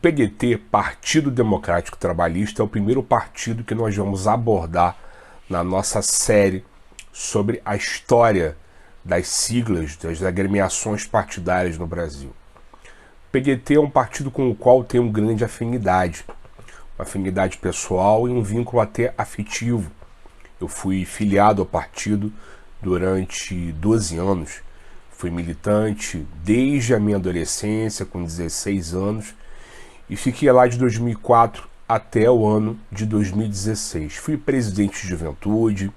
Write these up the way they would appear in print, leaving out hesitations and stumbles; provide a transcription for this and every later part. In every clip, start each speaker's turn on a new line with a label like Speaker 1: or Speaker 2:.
Speaker 1: PDT, Partido Democrático Trabalhista, é o primeiro partido que nós vamos abordar na nossa série sobre a história das siglas, das agremiações partidárias no Brasil. O PDT é um partido com o qual tenho grande afinidade, uma afinidade pessoal e um vínculo até afetivo. Eu fui filiado ao partido durante 12 anos, fui militante desde a minha adolescência, com 16 anos, e fiquei lá de 2004 até o ano de 2016. Fui presidente de juventude,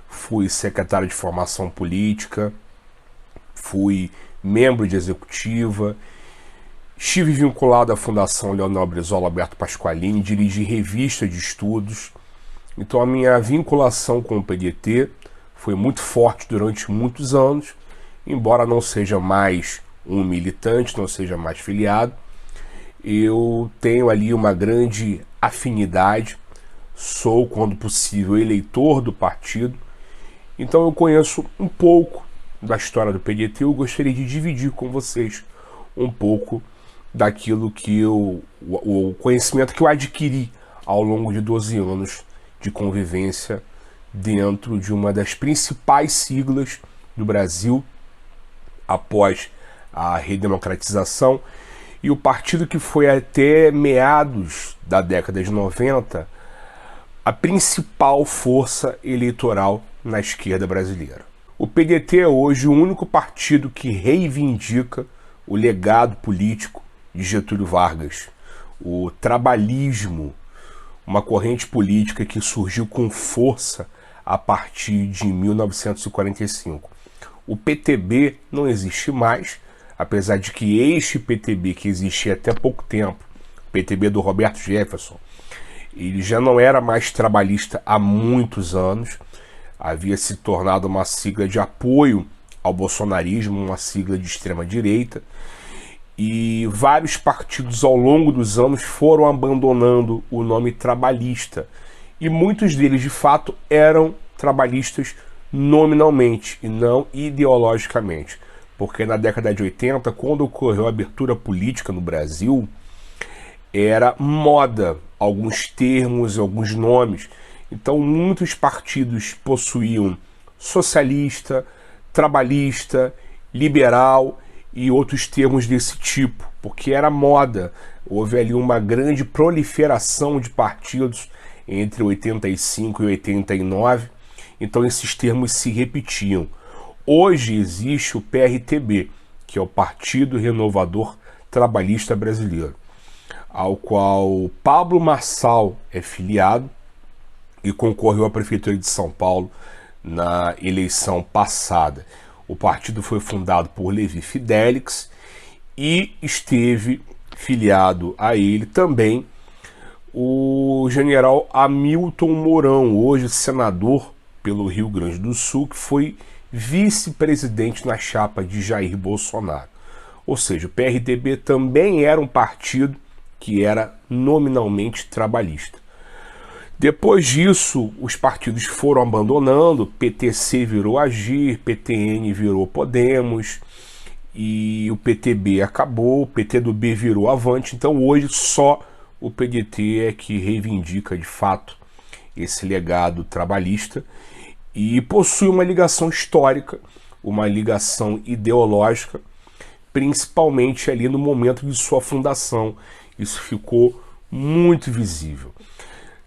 Speaker 1: fui secretário de formação política, fui membro de executiva, estive vinculado à Fundação Leonel Brizola Alberto Pasqualini, dirigi revista de estudos. Então a minha vinculação com o PDT foi muito forte durante muitos anos, embora não seja mais um militante, não seja mais filiado. Eu tenho ali uma grande afinidade, sou, quando possível, eleitor do partido, então eu conheço um pouco da história do PDT. Eu gostaria de dividir com vocês um pouco daquilo que o conhecimento que eu adquiri ao longo de 12 anos de convivência dentro de uma das principais siglas do Brasil após a redemocratização, e o partido que foi até meados da década de 90 a principal força eleitoral na esquerda brasileira. O PDT é hoje o único partido que reivindica o legado político de Getúlio Vargas, o trabalhismo, uma corrente política que surgiu com força a partir de 1945. O PTB não existe mais, apesar de que este PTB, que existia até pouco tempo, o PTB do Roberto Jefferson, ele já não era mais trabalhista há muitos anos, havia se tornado uma sigla de apoio ao bolsonarismo, uma sigla de extrema-direita, e vários partidos ao longo dos anos foram abandonando o nome trabalhista, e muitos deles de fato eram trabalhistas nominalmente e não ideologicamente, porque na década de 80, quando ocorreu a abertura política no Brasil, era moda alguns termos, alguns nomes. Então muitos partidos possuíam socialista, trabalhista, liberal e outros termos desse tipo, porque era moda. Houve ali uma grande proliferação de partidos entre 85 e 89, então esses termos se repetiam. Hoje existe o PRTB, que é o Partido Renovador Trabalhista Brasileiro, ao qual Pablo Marçal é filiado e concorreu à Prefeitura de São Paulo na eleição passada. O partido foi fundado por Levi Fidelix e esteve filiado a ele também o general Hamilton Mourão, hoje senador pelo Rio Grande do Sul, que foi vice-presidente na chapa de Jair Bolsonaro. Ou seja, o PRTB também era um partido que era nominalmente trabalhista. Depois disso, os partidos foram abandonando, PTC virou Agir, PTN virou Podemos, e o PTB acabou, o PTdoB virou Avante. Então hoje só o PDT é que reivindica de fato esse legado trabalhista e possui uma ligação histórica, uma ligação ideológica, principalmente ali no momento de sua fundação. Isso ficou muito visível.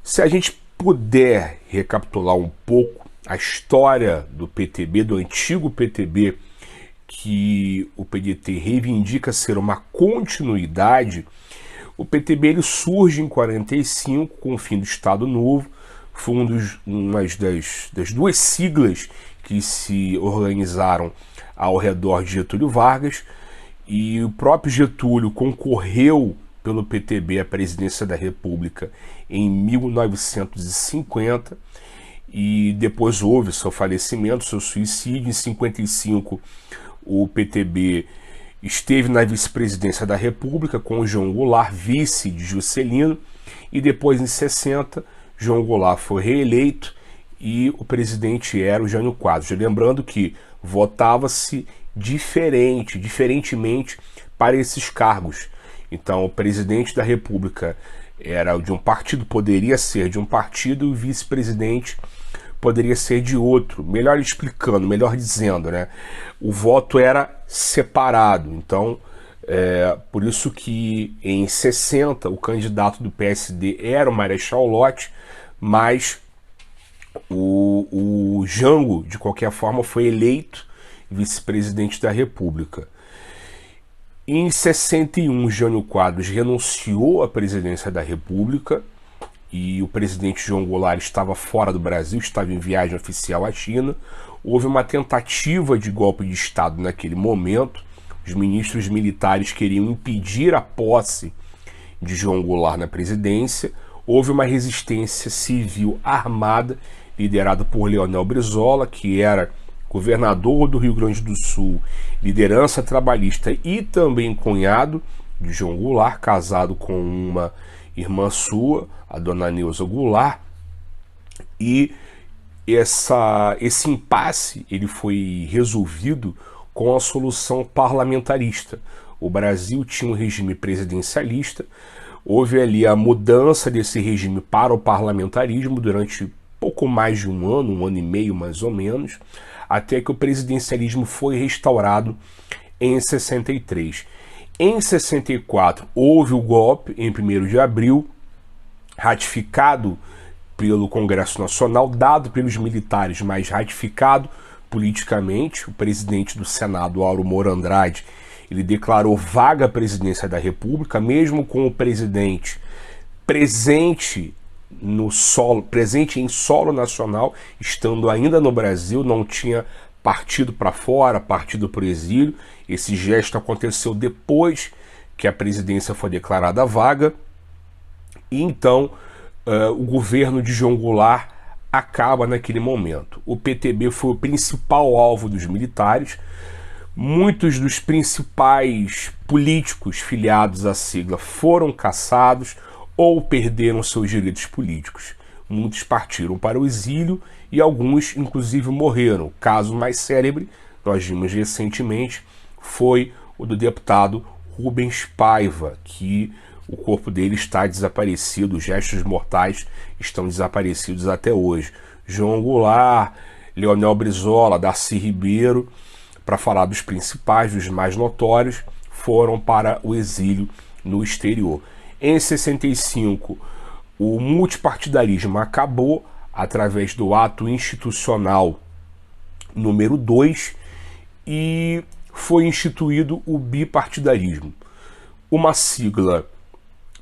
Speaker 1: Se a gente puder recapitular um pouco a história do PTB, do antigo PTB, que o PDT reivindica ser uma continuidade, o PTB ele surge em 45 com o fim do Estado Novo. Foi uma das duas siglas que se organizaram ao redor de Getúlio Vargas, e o próprio Getúlio concorreu pelo PTB à presidência da República em 1950, e depois houve seu falecimento, seu suicídio. Em 55, o PTB esteve na vice-presidência da República com o João Goulart, vice de Juscelino, e depois em 60, João Goulart foi reeleito e o presidente era o Jânio Quadros. Lembrando que votava-se diferentemente para esses cargos. Então, o presidente da República era de um partido, poderia ser de um partido, e o vice-presidente poderia ser de outro. Melhor explicando, melhor dizendo, né? O voto era separado. Então, por isso que em 60 o candidato do PSD era o Marechal Lott, mas o Jango, de qualquer forma, foi eleito vice-presidente da República. Em 61, Jânio Quadros renunciou à presidência da República e o presidente João Goulart estava fora do Brasil, estava em viagem oficial à China. Houve uma tentativa de golpe de Estado naquele momento. Os ministros militares queriam impedir a posse de João Goulart na presidência. Houve uma resistência civil armada, liderada por Leonel Brizola, que era governador do Rio Grande do Sul, liderança trabalhista e também cunhado de João Goulart, casado com uma irmã sua, a dona Neuza Goulart. E esse impasse ele foi resolvido com a solução parlamentarista. O Brasil tinha um regime presidencialista, houve ali a mudança desse regime para o parlamentarismo durante pouco mais de um ano e meio mais ou menos, até que o presidencialismo foi restaurado em 63. Em 64 houve o golpe, em 1º de abril, ratificado pelo Congresso Nacional, dado pelos militares, mas ratificado politicamente. O presidente do Senado, Auro Moura Andrade, ele declarou vaga a presidência da República, mesmo com o presidente presente em solo nacional, estando ainda no Brasil, não tinha partido para fora, partido para o exílio. Esse gesto aconteceu depois que a presidência foi declarada vaga. E então o governo de João Goulart acaba naquele momento. O PTB foi o principal alvo dos militares. Muitos dos principais políticos filiados à sigla foram caçados ou perderam seus direitos políticos. Muitos partiram para o exílio e alguns, inclusive, morreram. O caso mais célebre, nós vimos recentemente, foi o do deputado Rubens Paiva, que o corpo dele está desaparecido, os restos mortais estão desaparecidos até hoje. João Goulart, Leonel Brizola, Darcy Ribeiro, para falar dos principais, dos mais notórios, foram para o exílio no exterior. Em 65, o multipartidarismo acabou através do ato institucional número 2 e foi instituído o bipartidarismo, uma sigla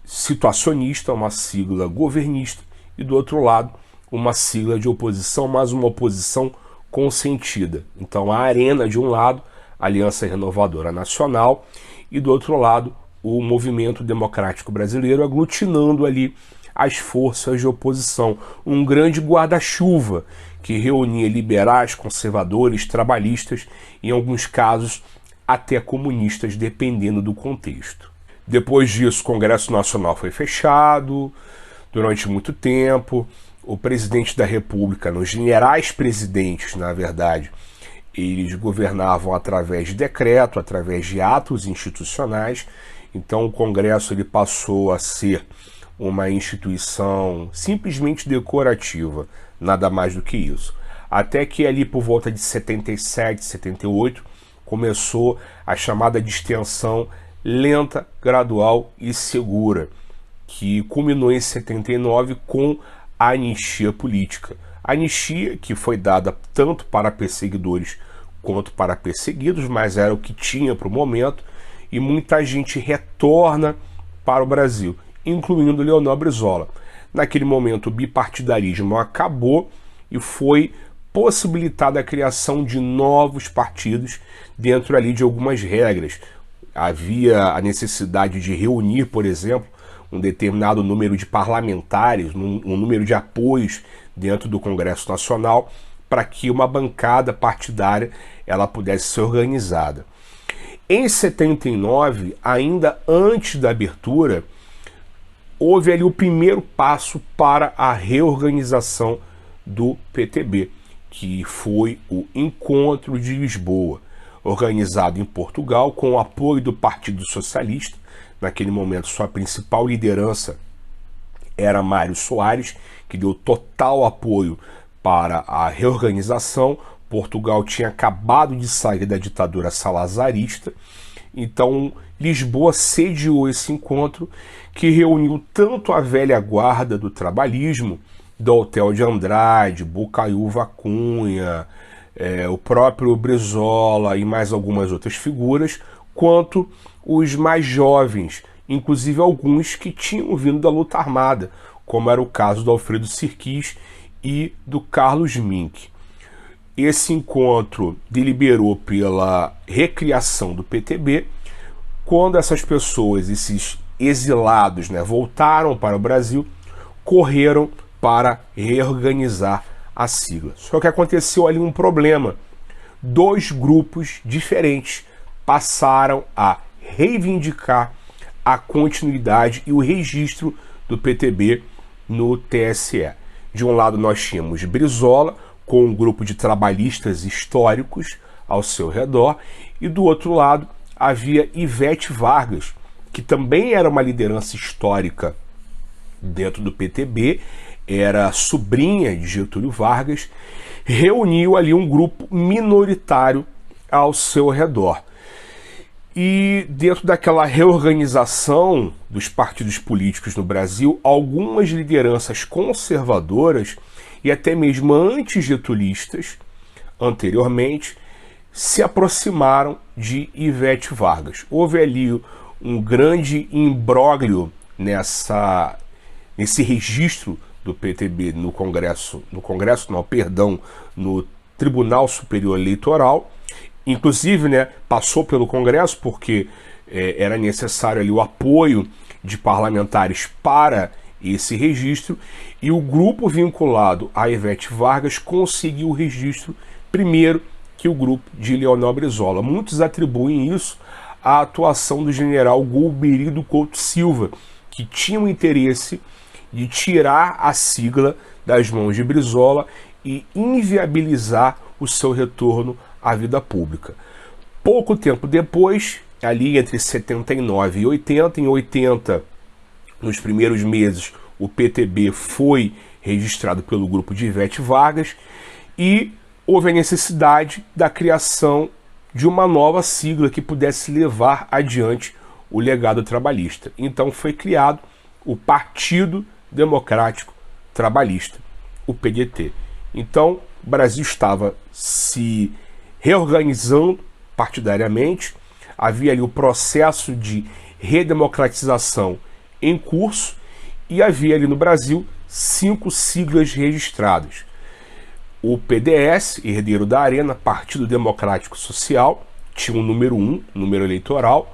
Speaker 1: situacionista, uma sigla governista e, do outro lado, uma sigla de oposição, mas uma oposição consentida. Então, a Arena, de um lado, a Aliança Renovadora Nacional, e do outro lado, o Movimento Democrático Brasileiro, aglutinando ali as forças de oposição. Um grande guarda-chuva que reunia liberais, conservadores, trabalhistas, em alguns casos até comunistas, dependendo do contexto. Depois disso, o Congresso Nacional foi fechado durante muito tempo. O presidente da República, os generais presidentes, na verdade, eles governavam através de decreto, através de atos institucionais. Então o Congresso ele passou a ser uma instituição simplesmente decorativa, nada mais do que isso. Até que ali por volta de 77, 78, começou a chamada distensão lenta, gradual e segura, que culminou em 79 com a anistia política. A anistia que foi dada tanto para perseguidores quanto para perseguidos, mas era o que tinha para o momento, e muita gente retorna para o Brasil, incluindo Leonel Brizola. Naquele momento o bipartidarismo acabou e foi possibilitada a criação de novos partidos dentro ali de algumas regras. Havia a necessidade de reunir, por exemplo, um determinado número de parlamentares, um número de apoios dentro do Congresso Nacional, para que uma bancada partidária ela pudesse ser organizada. Em 79, ainda antes da abertura, houve ali o primeiro passo para a reorganização do PTB, que foi o Encontro de Lisboa, organizado em Portugal com o apoio do Partido Socialista. naquele momento sua principal liderança era Mário Soares, que deu total apoio para a reorganização. Portugal tinha acabado de sair da ditadura salazarista, então Lisboa sediou esse encontro, que reuniu tanto a velha guarda do trabalhismo, Doutel de Andrade, Bocaiúva Cunha, o próprio Brizola e mais algumas outras figuras, quanto os mais jovens, inclusive alguns que tinham vindo da luta armada, como era o caso do Alfredo Sirquis e do Carlos Mink. Esse encontro deliberou pela recriação do PTB. Quando essas pessoas, esses exilados, voltaram para o Brasil, correram para reorganizar a sigla. Só que aconteceu ali um problema. Dois grupos diferentes passaram a reivindicar a continuidade e o registro do PTB no TSE. De um lado nós tínhamos Brizola, com um grupo de trabalhistas históricos ao seu redor, e do outro lado havia Ivete Vargas, que também era uma liderança histórica dentro do PTB, era sobrinha de Getúlio Vargas, reuniu ali um grupo minoritário ao seu redor. E dentro daquela reorganização dos partidos políticos no Brasil, algumas lideranças conservadoras e até mesmo antigetulistas, anteriormente, se aproximaram de Ivete Vargas. Houve ali um grande imbróglio nesse registro do PTB no no Tribunal Superior Eleitoral. Inclusive, passou pelo Congresso porque era necessário ali o apoio de parlamentares para esse registro, e o grupo vinculado a Ivete Vargas conseguiu o registro primeiro que o grupo de Leonel Brizola. Muitos atribuem isso à atuação do general Golbery Couto Silva, que tinha o interesse de tirar a sigla das mãos de Brizola e inviabilizar o seu retorno à vida pública. Pouco tempo depois, ali entre 79 e 80, em 80, nos primeiros meses, o PTB foi registrado pelo grupo de Ivete Vargas e houve a necessidade da criação de uma nova sigla que pudesse levar adiante o legado trabalhista. Então foi criado o Partido Democrático Trabalhista, o PDT. Então o Brasil estava se reorganizando partidariamente, havia ali o processo de redemocratização em curso e havia ali no Brasil 5 siglas registradas. O PDS, herdeiro da Arena, Partido Democrático Social, tinha o número 1, número eleitoral.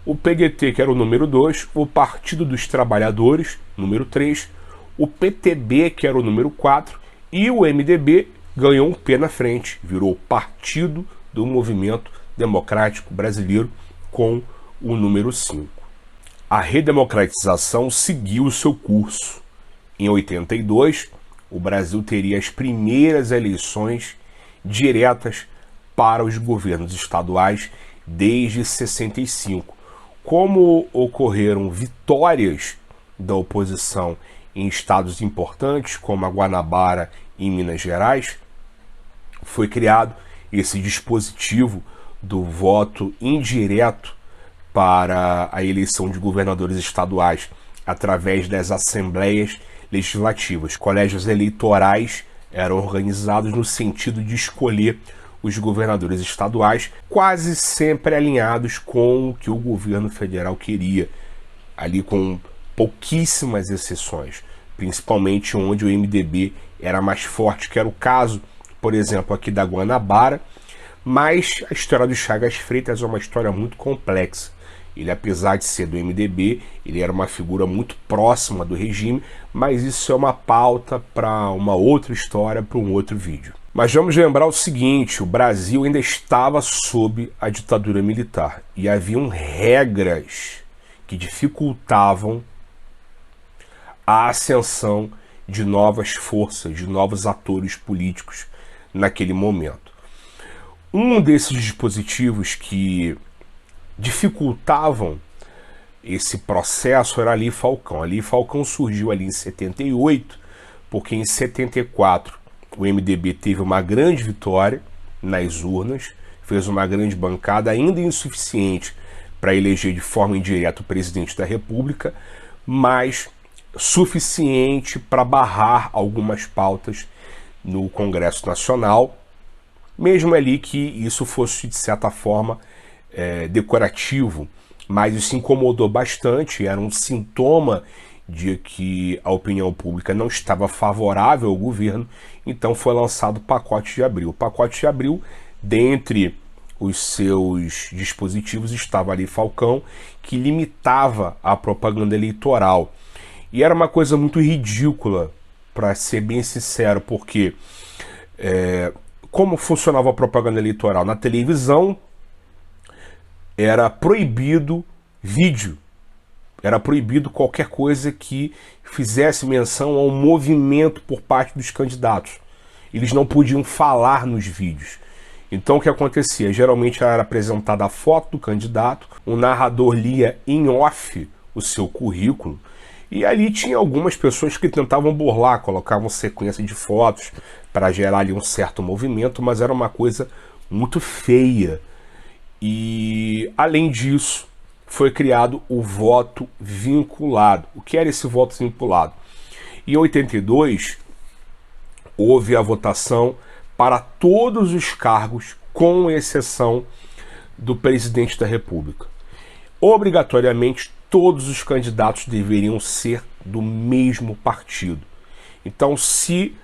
Speaker 1: O PDT, que era o número 2, o Partido dos Trabalhadores, número 3, o PTB, que era o número 4, e o MDB ganhou um pé na frente, virou Partido do Movimento Democrático Brasileiro, com o número 5. A redemocratização seguiu o seu curso. Em 82, o Brasil teria as primeiras eleições diretas para os governos estaduais desde 65. Como ocorreram vitórias da oposição em estados importantes, como a Guanabara e Minas Gerais, foi criado esse dispositivo do voto indireto para a eleição de governadores estaduais através das assembleias legislativas. Colégios eleitorais eram organizados no sentido de escolher os governadores estaduais, quase sempre alinhados com o que o governo federal queria, ali com pouquíssimas exceções, principalmente onde o MDB era mais forte, que era o caso, por exemplo, aqui da Guanabara. Mas a história do Chagas Freitas é uma história muito complexa. Ele, apesar de ser do MDB, ele era uma figura muito próxima do regime, mas isso é uma pauta para uma outra história, para um outro vídeo. Mas vamos lembrar o seguinte: o Brasil ainda estava sob a ditadura militar e haviam regras que dificultavam a ascensão de novas forças, de novos atores políticos naquele momento. Um desses dispositivos que dificultavam esse processo era Ali Falcão. Ali Falcão surgiu ali em 78, porque em 74 o MDB teve uma grande vitória nas urnas, fez uma grande bancada, ainda insuficiente para eleger de forma indireta o presidente da República, mas suficiente para barrar algumas pautas no Congresso Nacional, mesmo ali que isso fosse, de certa forma, decorativo, mas isso incomodou bastante, era um sintoma de que a opinião pública não estava favorável ao governo, então foi lançado o Pacote de Abril. O Pacote de Abril, dentre os seus dispositivos, estava Ali Falcão, que limitava a propaganda eleitoral. E era uma coisa muito ridícula, para ser bem sincero, porque como funcionava a propaganda eleitoral? Na televisão era proibido vídeo, era proibido qualquer coisa que fizesse menção ao movimento por parte dos candidatos. Eles não podiam falar nos vídeos. Então o que acontecia? Geralmente era apresentada a foto do candidato, o narrador lia em off o seu currículo, e ali tinha algumas pessoas que tentavam burlar, colocavam sequência de fotos para gerar ali um certo movimento, mas era uma coisa muito feia. E além disso, foi criado o voto vinculado. O que era esse voto vinculado? Em 82, houve a votação para todos os cargos, com exceção do presidente da República. Obrigatoriamente, todos os candidatos deveriam ser do mesmo partido. Então, se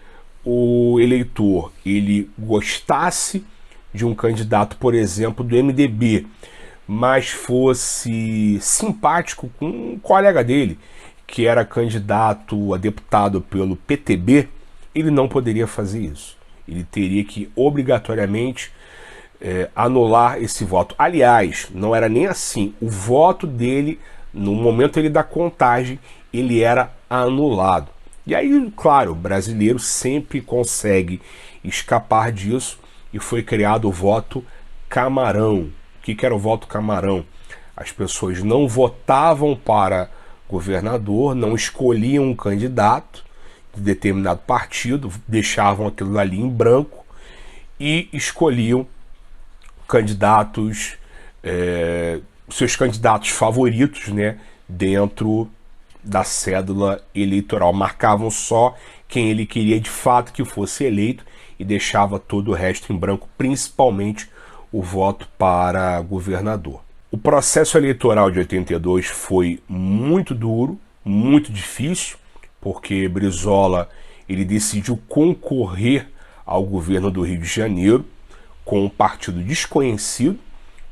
Speaker 1: o eleitor ele gostasse de um candidato, por exemplo, do MDB, mas fosse simpático com um colega dele, que era candidato a deputado pelo PTB, ele não poderia fazer isso. Ele teria que obrigatoriamente anular esse voto. Aliás, não era nem assim. O voto dele, no momento da contagem, ele era anulado. E aí, claro, o brasileiro sempre consegue escapar disso, e foi criado o voto camarão. O que era o voto camarão? As pessoas não votavam para governador, não escolhiam um candidato de determinado partido, deixavam aquilo ali em branco e escolhiam candidatos, seus candidatos favoritos, né, dentro da cédula eleitoral. Marcavam só quem ele queria de fato que fosse eleito e deixava todo o resto em branco, principalmente o voto para governador. O processo eleitoral de 82 foi muito duro, muito difícil, porque Brizola ele decidiu concorrer ao governo do Rio de Janeiro com um partido desconhecido,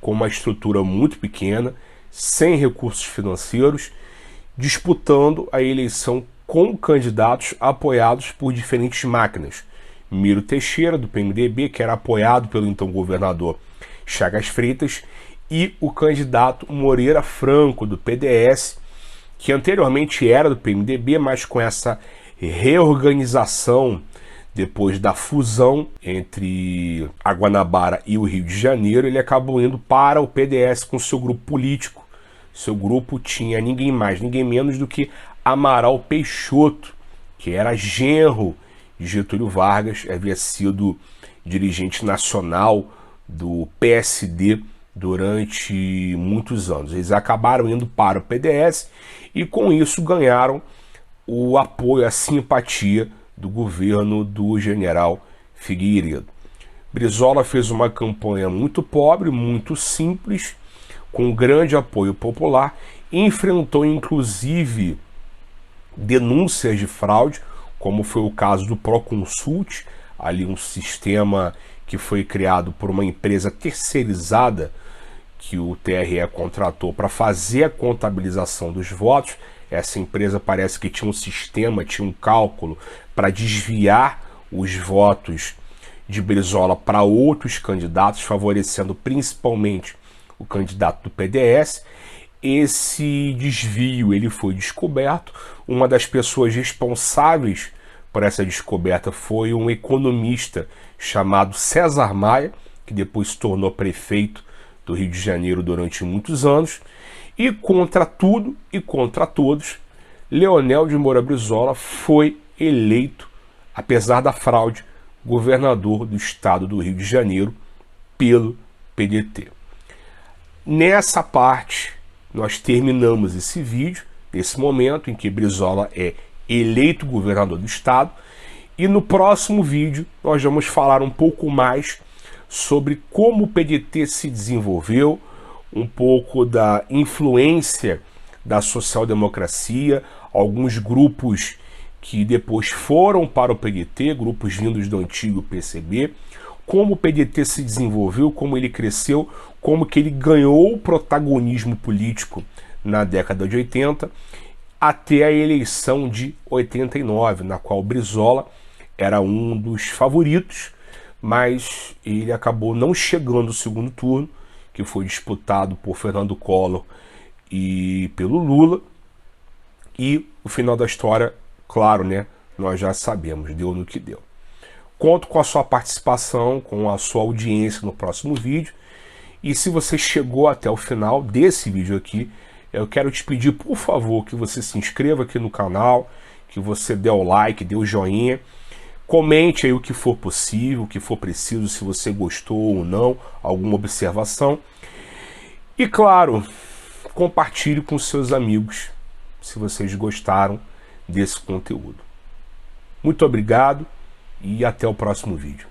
Speaker 1: com uma estrutura muito pequena, sem recursos financeiros, disputando a eleição com candidatos apoiados por diferentes máquinas. Miro Teixeira, do PMDB, que era apoiado pelo então governador Chagas Freitas, e o candidato Moreira Franco, do PDS, que anteriormente era do PMDB, mas com essa reorganização depois da fusão entre a Guanabara e o Rio de Janeiro, ele acabou indo para o PDS com seu grupo político. Seu grupo tinha ninguém mais, ninguém menos do que Amaral Peixoto, que era genro de Getúlio Vargas, havia sido dirigente nacional do PSD durante muitos anos. Eles acabaram indo para o PDS e com isso ganharam o apoio, a simpatia do governo do general Figueiredo. Brizola fez uma campanha muito pobre, muito simples, com grande apoio popular, e enfrentou inclusive denúncias de fraude, como foi o caso do Proconsult, ali um sistema que foi criado por uma empresa terceirizada que o TRE contratou para fazer a contabilização dos votos. Essa empresa parece que tinha um sistema, tinha um cálculo para desviar os votos de Brizola para outros candidatos, favorecendo principalmente o candidato do PDS. Esse desvio ele foi descoberto. Uma das pessoas responsáveis por essa descoberta foi um economista chamado César Maia, que depois se tornou prefeito do Rio de Janeiro durante muitos anos, E contra tudo e contra todos, Leonel de Moura Brizola foi eleito, apesar da fraude, governador do estado do Rio de Janeiro pelo PDT. Nessa parte, nós terminamos esse vídeo, nesse momento em que Brizola é eleito governador do estado, e no próximo vídeo nós vamos falar um pouco mais sobre como o PDT se desenvolveu, um pouco da influência da social-democracia, alguns grupos que depois foram para o PDT, grupos vindos do antigo PCB, como o PDT se desenvolveu, como ele cresceu, como que ele ganhou protagonismo político na década de 80, até a eleição de 89, na qual Brizola era um dos favoritos, mas ele acabou não chegando ao segundo turno, que foi disputado por Fernando Collor e pelo Lula, e o final da história, claro, né, nós já sabemos, deu no que deu. Conto com a sua participação, com a sua audiência no próximo vídeo, e se você chegou até o final desse vídeo aqui, eu quero te pedir, por favor, que você se inscreva aqui no canal, que você dê o like, dê o joinha, comente aí o que for possível, o que for preciso, se você gostou ou não, alguma observação. E claro, compartilhe com seus amigos, se vocês gostaram desse conteúdo. Muito obrigado e até o próximo vídeo.